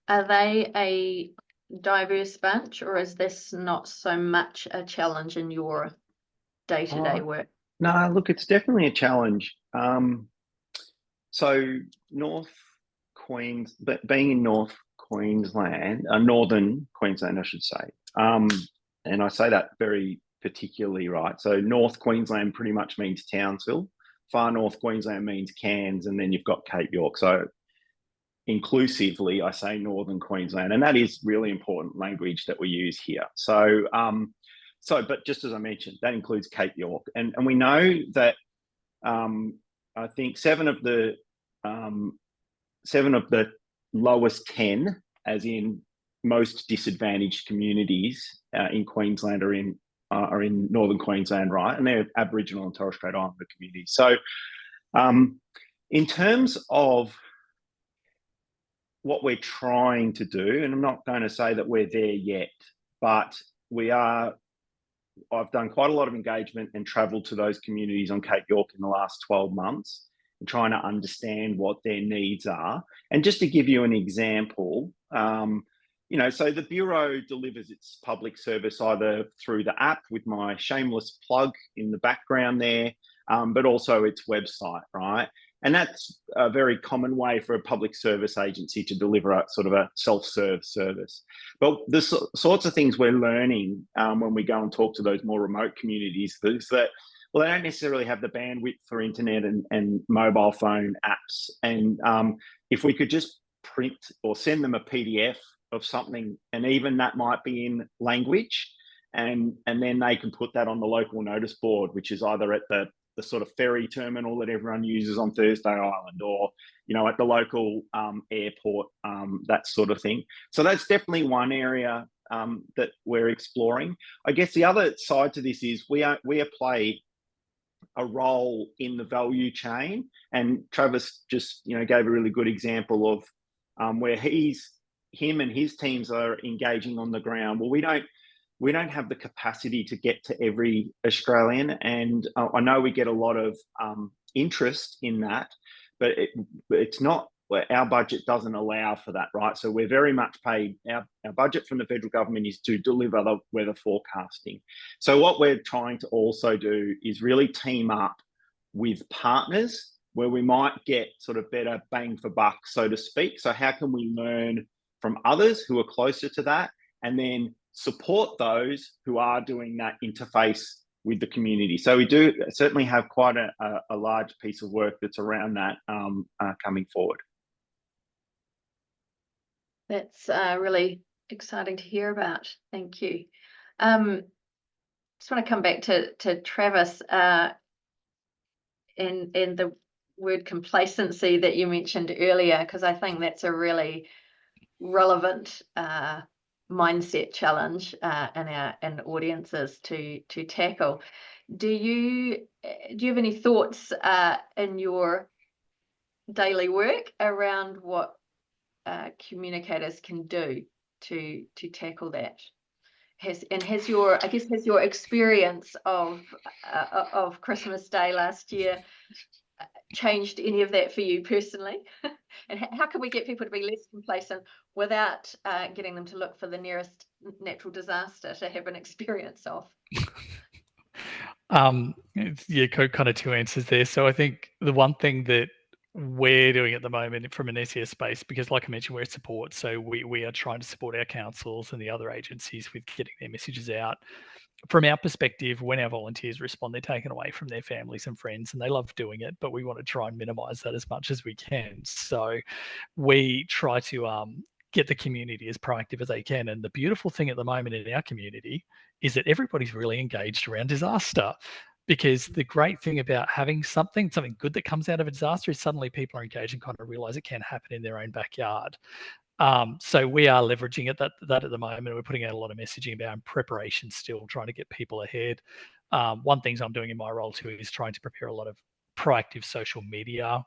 S1: are they a diverse bunch, or is this not so much a challenge in your day-to-day work?
S3: No, look, it's definitely a challenge. So being in North Queensland, Northern Queensland, I should say, and I say that very particularly, right? So North Queensland pretty much means Townsville. Far North Queensland means Cairns, and then you've got Cape York. So inclusively, I say Northern Queensland, and that is really important language that we use here. So, but just as I mentioned, that includes Cape York, and we know that I think seven of the lowest 10, as in most disadvantaged communities in Queensland, are in Northern Queensland, right? And they're Aboriginal and Torres Strait Islander communities. So in terms of what we're trying to do, and I'm not going to say that we're there yet, but I've done quite a lot of engagement and travelled to those communities on Cape York in the last 12 months and trying to understand what their needs are. And just to give you an example, you know, so the Bureau delivers its public service either through the app with my shameless plug in the background there, but also its website, right? And that's a very common way for a public service agency to deliver a sort of a self-serve service. But the sorts of things we're learning when we go and talk to those more remote communities is that, well, they don't necessarily have the bandwidth for internet and mobile phone apps. And if we could just print or send them a PDF of something, and even that might be in language, and then they can put that on the local notice board, which is either at the sort of ferry terminal that everyone uses on Thursday Island, or, you know, at the local airport, that sort of thing. So that's definitely one area that we're exploring. I guess the other side to this is we play a role in the value chain, and Travis just, you know, gave a really good example of where him and his teams are engaging on the ground. Well, we don't have the capacity to get to every Australian, and I know we get a lot of interest in that, but it's not our budget doesn't allow for that, right? So we're very much paid, our budget from the federal government is to deliver the weather forecasting. So what we're trying to also do is really team up with partners where we might get sort of better bang for buck, so to speak. So how can we learn from others who are closer to that, and then support those who are doing that interface with the community? So we do certainly have quite a large piece of work that's around that coming forward.
S1: That's really exciting to hear about. Thank you. Just want to come back to Travis and the word complacency that you mentioned earlier, because I think that's a really relevant mindset challenge in our audiences to tackle. Do you have any thoughts in your daily work around what communicators can do to tackle that? Has your experience of Christmas Day last year changed any of that for you personally? And how can we get people to be less complacent without getting them to look for the nearest natural disaster to have an experience of?
S2: Yeah, kind of two answers there. So I think the one thing that we're doing at the moment from an SES space, because like I mentioned, we're support, so we are trying to support our councils and the other agencies with getting their messages out. From our perspective, when our volunteers respond, they're taken away from their families and friends, and they love doing it, but we want to try and minimize that as much as we can. So we try to get the community as proactive as they can. And the beautiful thing at the moment in our community is that everybody's really engaged around disaster. Because the great thing about having something good that comes out of a disaster is suddenly people are engaged and kind of realize it can happen in their own backyard. So we are leveraging it that at the moment. We're putting out a lot of messaging about preparation still, trying to get people ahead. One thing I'm doing in my role too is trying to prepare a lot of proactive social media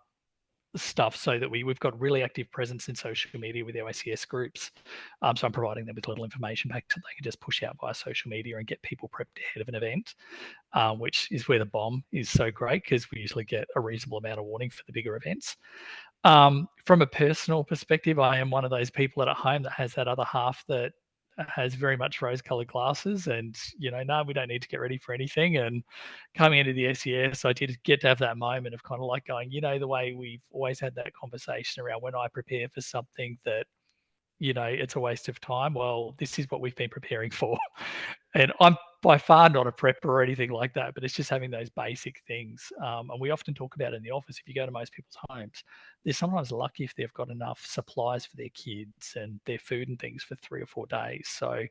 S2: stuff so that we've got really active presence in social media with our SES groups. So I'm providing them with little information packs that they can just push out via social media and get people prepped ahead of an event, which is where the bomb is so great, because we usually get a reasonable amount of warning for the bigger events. From a personal perspective, I am one of those people at home that has that other half that has very much rose-colored glasses, and no, we don't need to get ready for anything. And coming into the SES, I did get to have that moment of kind of like going, the way we've always had that conversation around when I prepare for something that it's a waste of time. Well, this is what we've been preparing for. And I'm by far not a prepper or anything like that, but it's just having those basic things. And we often talk about it in the office. If you go to most people's homes, they're sometimes lucky if they've got enough supplies for their kids and their food and things for 3 or 4 days. So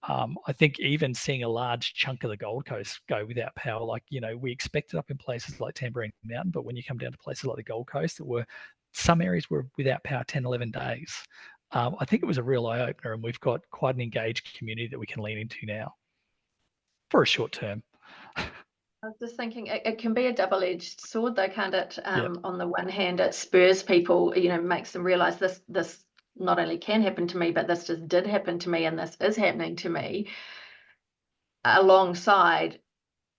S2: I think even seeing a large chunk of the Gold Coast go without power, like, we expect it up in places like Tamborine Mountain, but when you come down to places like the Gold Coast, some areas were without power 10, 11 days. I think it was a real eye-opener, and we've got quite an engaged community that we can lean into now for a short term.
S1: I was just thinking it can be a double-edged sword though, can't it?
S2: Yep.
S1: On the one hand, it spurs people, makes them realize this not only can happen to me, but this just did happen to me, and this is happening to me, alongside,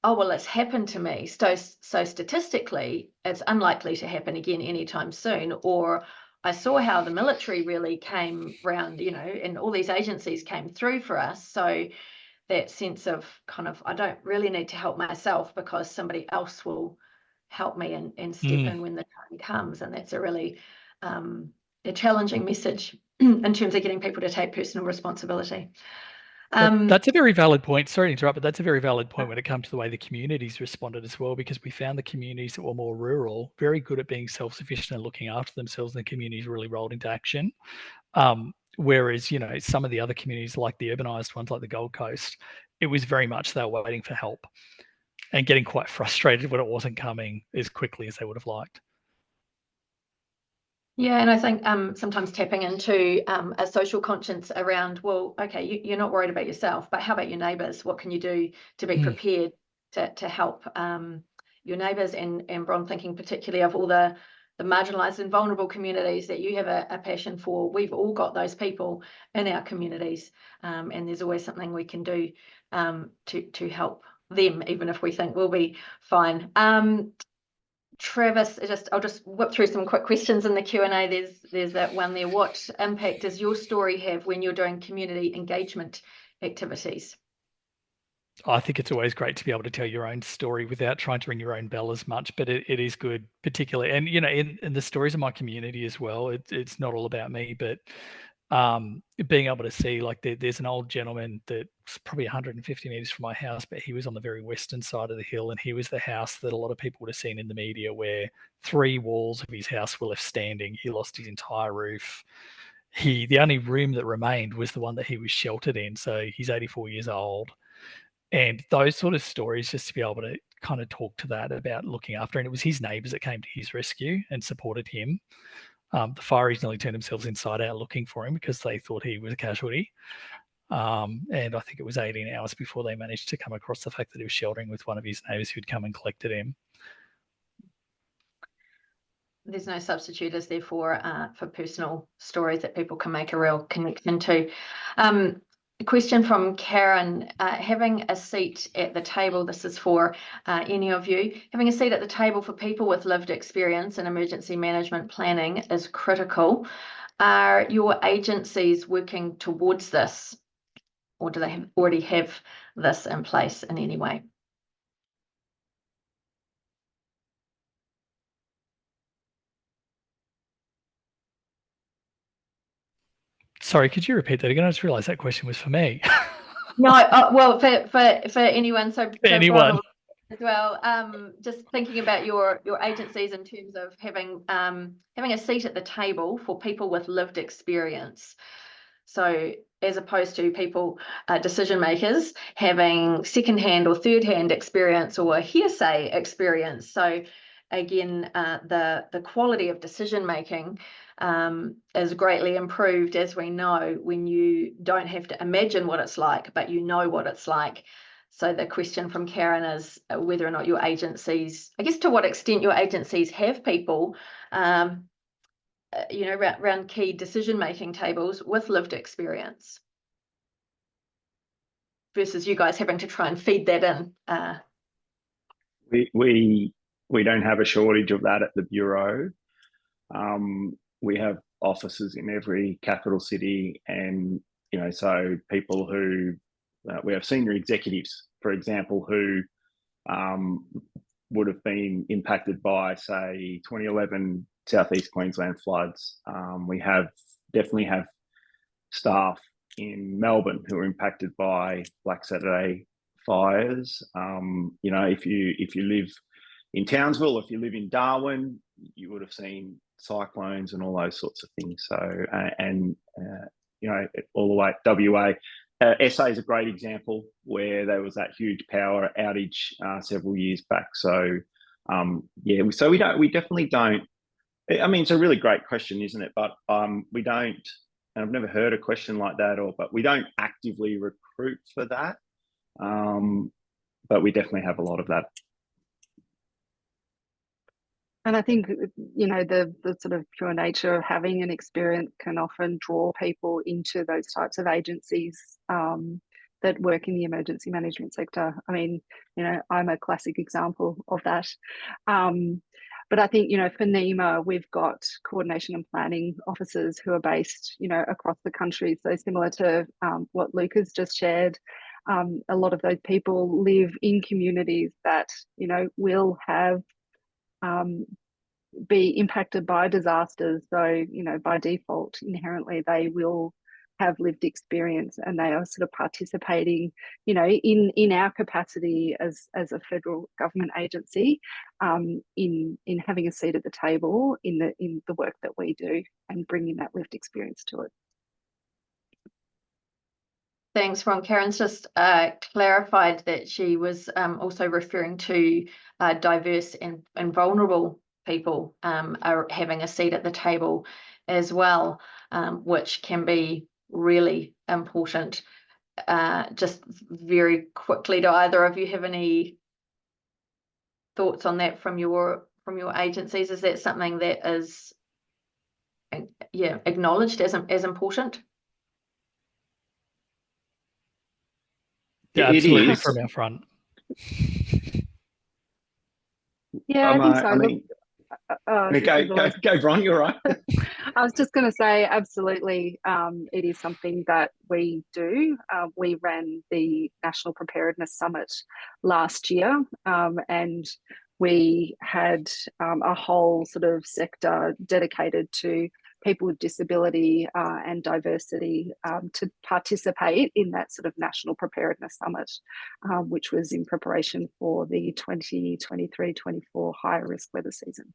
S1: oh, well, it's happened to me. So statistically, it's unlikely to happen again anytime soon. Or I saw how the military really came round, and all these agencies came through for us. So that sense of kind of, I don't really need to help myself because somebody else will help me and step in when the time comes. And that's a really a challenging message in terms of getting people to take personal responsibility.
S2: That's a very valid point. Sorry to interrupt, but that's a very valid point when it comes to the way the communities responded as well, because we found the communities that were more rural very good at being self-sufficient and looking after themselves, and the communities really rolled into action. Whereas, some of the other communities, like the urbanized ones like the Gold Coast, it was very much they were waiting for help and getting quite frustrated when it wasn't coming as quickly as they would have liked.
S1: Yeah, and I think sometimes tapping into a social conscience around, well, okay, you're not worried about yourself, but how about your neighbours? What can you do to be prepared to help your neighbours? And Bron, thinking particularly of all the marginalised and vulnerable communities that you have a passion for. We've all got those people in our communities, and there's always something we can do to help them, even if we think we'll be fine. Travis, I'll just whip through some quick questions in the Q&A. There's that one there. What impact does your story have when you're doing community engagement activities?
S2: I think it's always great to be able to tell your own story without trying to ring your own bell as much, but it is good, particularly, and in the stories of my community as well. It's not all about me, but being able to see, like, there's an old gentleman that's probably 150 meters from my house, but he was on the very western side of the hill, and he was the house that a lot of people would have seen in the media where 3 walls of his house were left standing. He lost his entire roof. The only room that remained was the one that he was sheltered in. So he's 84 years old. And those sort of stories, just to be able to kind of talk to that about looking after, and it was his neighbours that came to his rescue and supported him. The fireys nearly turned themselves inside out looking for him because they thought he was a casualty. And I think it was 18 hours before they managed to come across the fact that he was sheltering with one of his neighbours who'd come and collected him.
S1: There's no substitute, is there, for personal stories that people can make a real connection to. A question from Karen, having a seat at the table, this is for any of you, having a seat at the table for people with lived experience in emergency management planning is critical. Are your agencies working towards this, or do they already have this in place in any way?
S2: Sorry, could you repeat that again? I just realised that question was for me.
S1: No, well, for anyone. So
S2: anyone
S1: as well. Just thinking about your agencies in terms of having a seat at the table for people with lived experience. So as opposed to people, decision makers, having secondhand or third-hand experience or hearsay experience. So again, the quality of decision making is greatly improved, as we know, when you don't have to imagine what it's like, but you know what it's like. So the question from Karen is whether or not your agencies, I guess to what extent your agencies have people, around key decision-making tables with lived experience versus you guys having to try and feed that in.
S3: We don't have a shortage of that at the Bureau. We have offices in every capital city, and so people who we have senior executives, for example, who would have been impacted by, say, 2011 Southeast Queensland floods. We definitely have staff in Melbourne who were impacted by Black Saturday fires. If you live in Townsville, if you live in Darwin, you would have seen cyclones and all those sorts of things. So, all the way WA. SA is a great example where there was that huge power outage several years back. So, so we definitely don't. I mean, it's a really great question, isn't it? But we don't. And I've never heard a question like that, but we don't actively recruit for that. But we definitely have a lot of that.
S4: And I think, the sort of pure nature of having an experience can often draw people into those types of agencies that work in the emergency management sector. I mean, I'm a classic example of that. But I think, for NEMA, we've got coordination and planning officers who are based, across the country. So similar to what Luke has just shared, a lot of those people live in communities that, will have be impacted by disasters. So, by default, inherently, they will have lived experience, and they are sort of participating, in our capacity as a federal government agency, in having a seat at the table in the work that we do and bringing that lived experience to it.
S1: Thanks, Ron. Karen's just clarified that she was also referring to diverse and vulnerable people are having a seat at the table as well, which can be really important. Just very quickly, do either of you have any thoughts on that from your agencies? Is that something that is acknowledged as important?
S2: Yeah, absolutely, from our front.
S4: Yeah, I think so.
S3: I
S4: Look,
S3: mean, go, Bron, you're right.
S4: I was just going to say, absolutely, it is something that we do. We ran the National Preparedness Summit last year, and we had a whole sort of sector dedicated to people with disability and diversity to participate in that sort of National Preparedness Summit, which was in preparation for the 2023-24 higher risk weather season.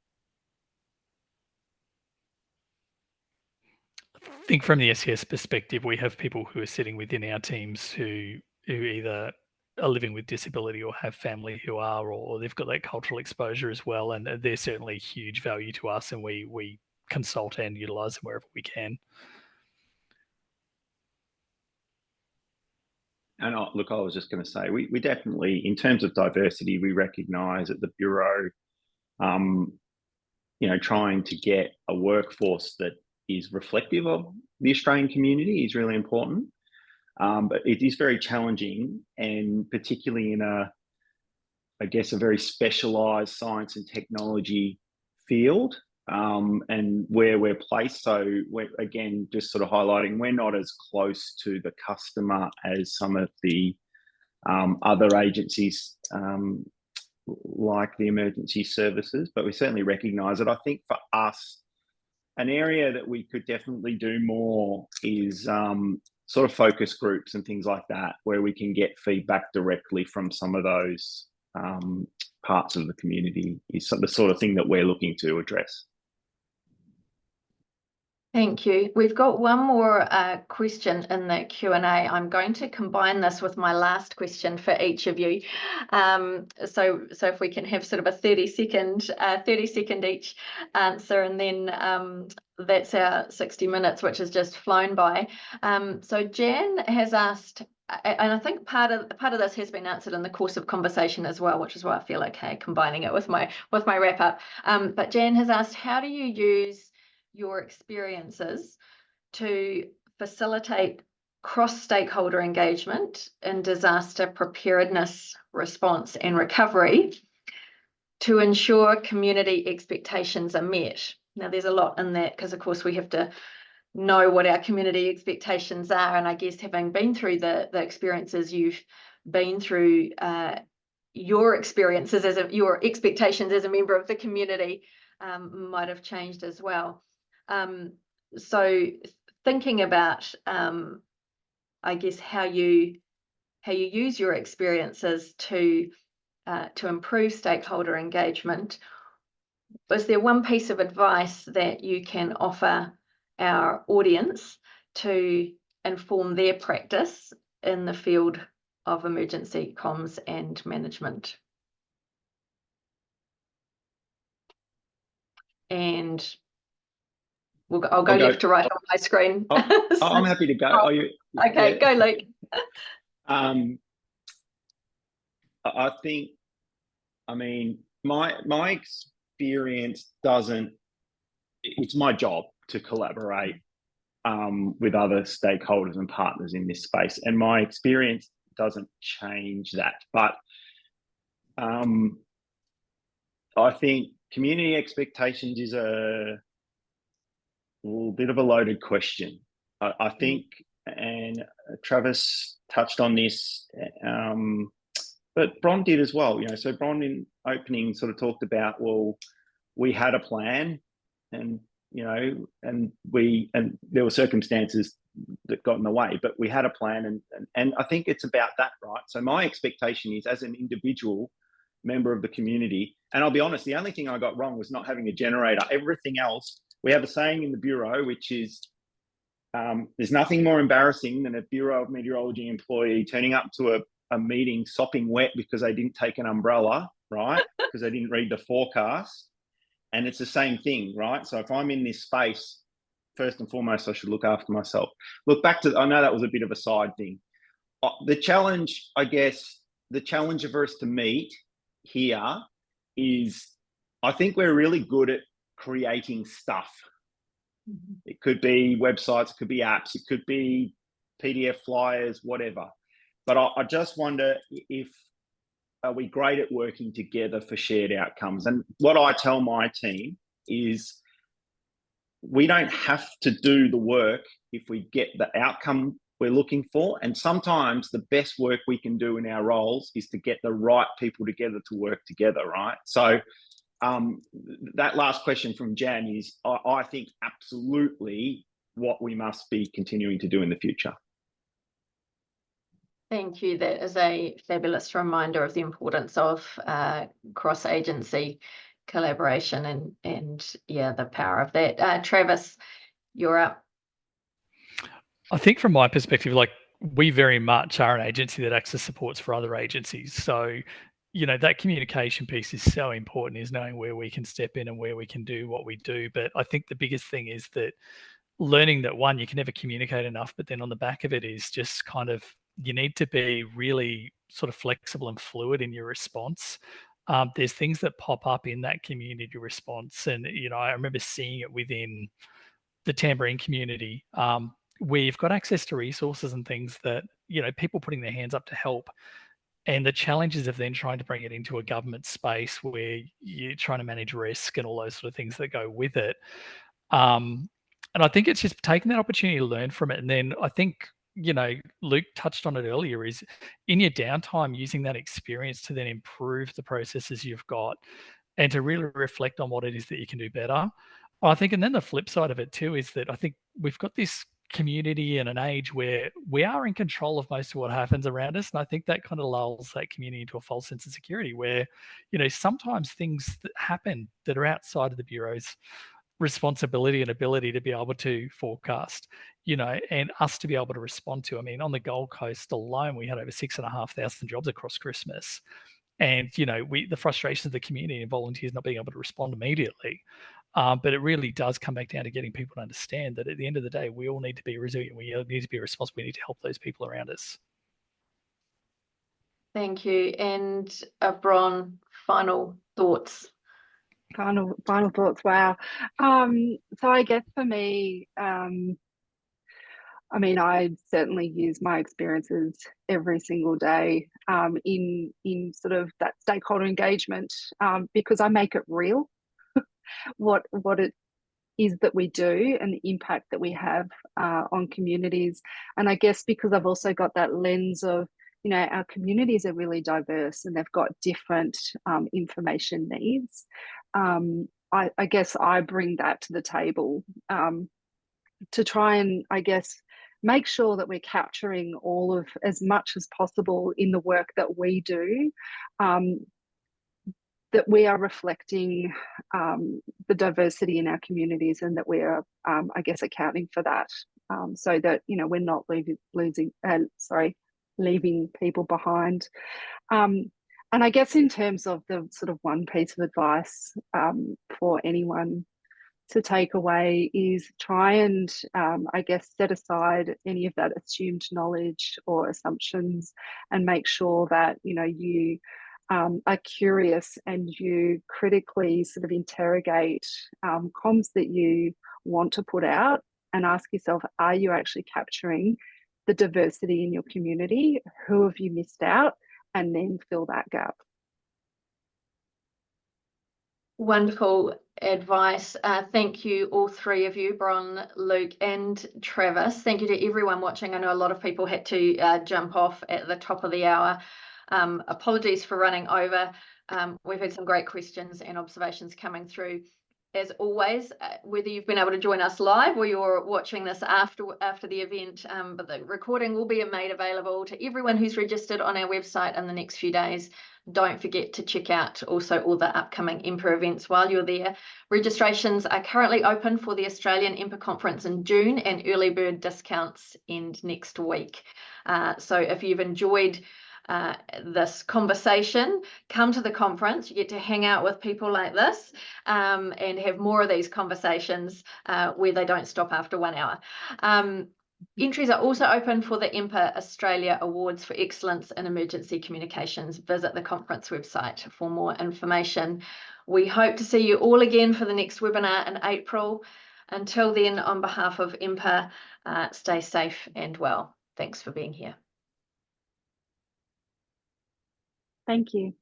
S2: I think from the SES perspective, we have people who are sitting within our teams who either are living with disability or have family who are, or they've got that cultural exposure as well, and they're certainly huge value to us, and we consult and utilise them wherever we can.
S3: And look, I was just going to say, we definitely, in terms of diversity, we recognise at the Bureau, trying to get a workforce that is reflective of the Australian community is really important. But it is very challenging, and particularly in a very specialised science and technology field, and where we're placed. So we're, again, just sort of highlighting, we're not as close to the customer as some of the other agencies, like the emergency services, but we certainly recognise it. I think for us, an area that we could definitely do more is sort of focus groups and things like that, where we can get feedback directly from some of those parts of the community, is the sort of thing that we're looking to address.
S1: Thank you. We've got one more question in the Q&A. I'm going to combine this with my last question for each of you. So if we can have sort of a 30-second each answer, and then that's our 60 minutes, which has just flown by. So Jan has asked, and I think part of this has been answered in the course of conversation as well, which is why I feel okay combining it with my wrap up. But Jan has asked, how do you use your experiences to facilitate cross-stakeholder engagement in disaster preparedness, response and recovery to ensure community expectations are met? Now, there's a lot in that, because of course we have to know what our community expectations are, and I guess having been through the experiences you've been through, your experiences your expectations as a member of the community might have changed as well. So thinking about, I guess, how you use your experiences to improve stakeholder engagement, was there one piece of advice that you can offer our audience to inform their practice in the field of emergency comms and management? And I'll go left to right on my screen.
S3: I'm happy to go. Are you?
S1: Okay, yeah. Go, Luke.
S3: I think, I mean, my experience doesn't, it's my job to collaborate with other stakeholders and partners in this space, and my experience doesn't change that. But I think community expectations is a bit of a loaded question. I think, and Travis touched on this, but Bron did as well. So Bron in opening sort of talked about, well, we had a plan, and and there were circumstances that got in the way, but we had a plan, and I think it's about that, right? So my expectation is, as an individual member of the community, and I'll be honest, the only thing I got wrong was not having a generator. Everything else, we have a saying in the Bureau, which is, there's nothing more embarrassing than a Bureau of Meteorology employee turning up to a meeting sopping wet because they didn't take an umbrella, right? Because they didn't read the forecast. And it's the same thing, right? So if I'm in this space, first and foremost, I should look after myself. Look, back to, I know that was a bit of a side thing. The challenge, I guess, the challenge for us to meet here is, I think we're really good at creating stuff. Mm-hmm. It could be websites, it could be apps, it could be PDF flyers, whatever. But I just wonder if are we great at working together for shared outcomes? And what I tell my team is we don't have to do the work if we get the outcome we're looking for. And sometimes the best work we can do in our roles is to get the right people together to work together, right? So that last question from Jan is, I think, absolutely what we must be continuing to do in the future.
S1: Thank you. That is a fabulous reminder of the importance of cross-agency collaboration and yeah, the power of that. Travis, you're up.
S2: I think from my perspective, like, we very much are an agency that acts as supports for other agencies. So, you know, that communication piece is so important, is knowing where we can step in and where we can do what we do. But I think the biggest thing is that learning that, one, you can never communicate enough, but then on the back of it is just kind of, you need to be really sort of flexible and fluid in your response. There's things that pop up in that community response. And, you know, I remember seeing it within the tambourine community, where you've got access to resources and things that, you know, people putting their hands up to help. And the challenges of then trying to bring it into a government space where you're trying to manage risk and all those sort of things that go with it. And I think it's just taking that opportunity to learn from it. And then I think, you know, Luke touched on it earlier, is in your downtime, using that experience to then improve the processes you've got and to really reflect on what it is that you can do better. I think, and then the flip side of it too is that I think we've got this community and an age where we are in control of most of what happens around us. And I think that kind of lulls that community into a false sense of security where, you know, sometimes things that happen that are outside of the Bureau's responsibility and ability to be able to forecast, you know, and us to be able to respond to. I mean, on the Gold Coast alone, we had over 6,500 jobs across Christmas. And, you know, the frustrations of the community and volunteers not being able to respond immediately. But it really does come back down to getting people to understand that at the end of the day, we all need to be resilient. We need to be responsible. We need to help those people around us.
S1: Thank you. And Bron, final thoughts.
S4: Final thoughts. Wow. So I guess for me, I mean, I certainly use my experiences every single day in sort of that stakeholder engagement, because I make it real what it is that we do and the impact that we have on communities. And I guess because I've also got that lens of, you know, our communities are really diverse and they've got different information needs. I guess I bring that to the table to try and, I guess, make sure that we're capturing all of as much as possible in the work that we do, that we are reflecting the diversity in our communities and that we are, I guess, accounting for that, so that, you know, we're not leaving people behind. And I guess in terms of the sort of one piece of advice for anyone to take away is try and, I guess, set aside any of that assumed knowledge or assumptions and make sure that, you know, you are curious and you critically sort of interrogate comms that you want to put out and ask yourself, are you actually capturing the diversity in your community? Who have you missed out? And then fill that gap.
S1: Wonderful advice. Thank you, all three of you, Bron, Luke and Travis. Thank you to everyone watching. I know a lot of people had to jump off at the top of the hour. Apologies for running over. We've had some great questions and observations coming through. As always, whether you've been able to join us live or you're watching this after the event, but the recording will be made available to everyone who's registered on our website in the next few days. Don't forget to check out also all the upcoming EMPA events while you're there. Registrations are currently open for the Australian EMPA conference in June, and early bird discounts end next week. So if you've enjoyed this conversation, come to the conference. You get to hang out with people like this and have more of these conversations where they don't stop after 1 hour. Entries are also open for the EMPA Australia Awards for Excellence in Emergency Communications. Visit the conference website for more information. We hope to see you all again for the next webinar in April. Until then, on behalf of EMPA, stay safe and well. Thanks for being here.
S4: Thank you.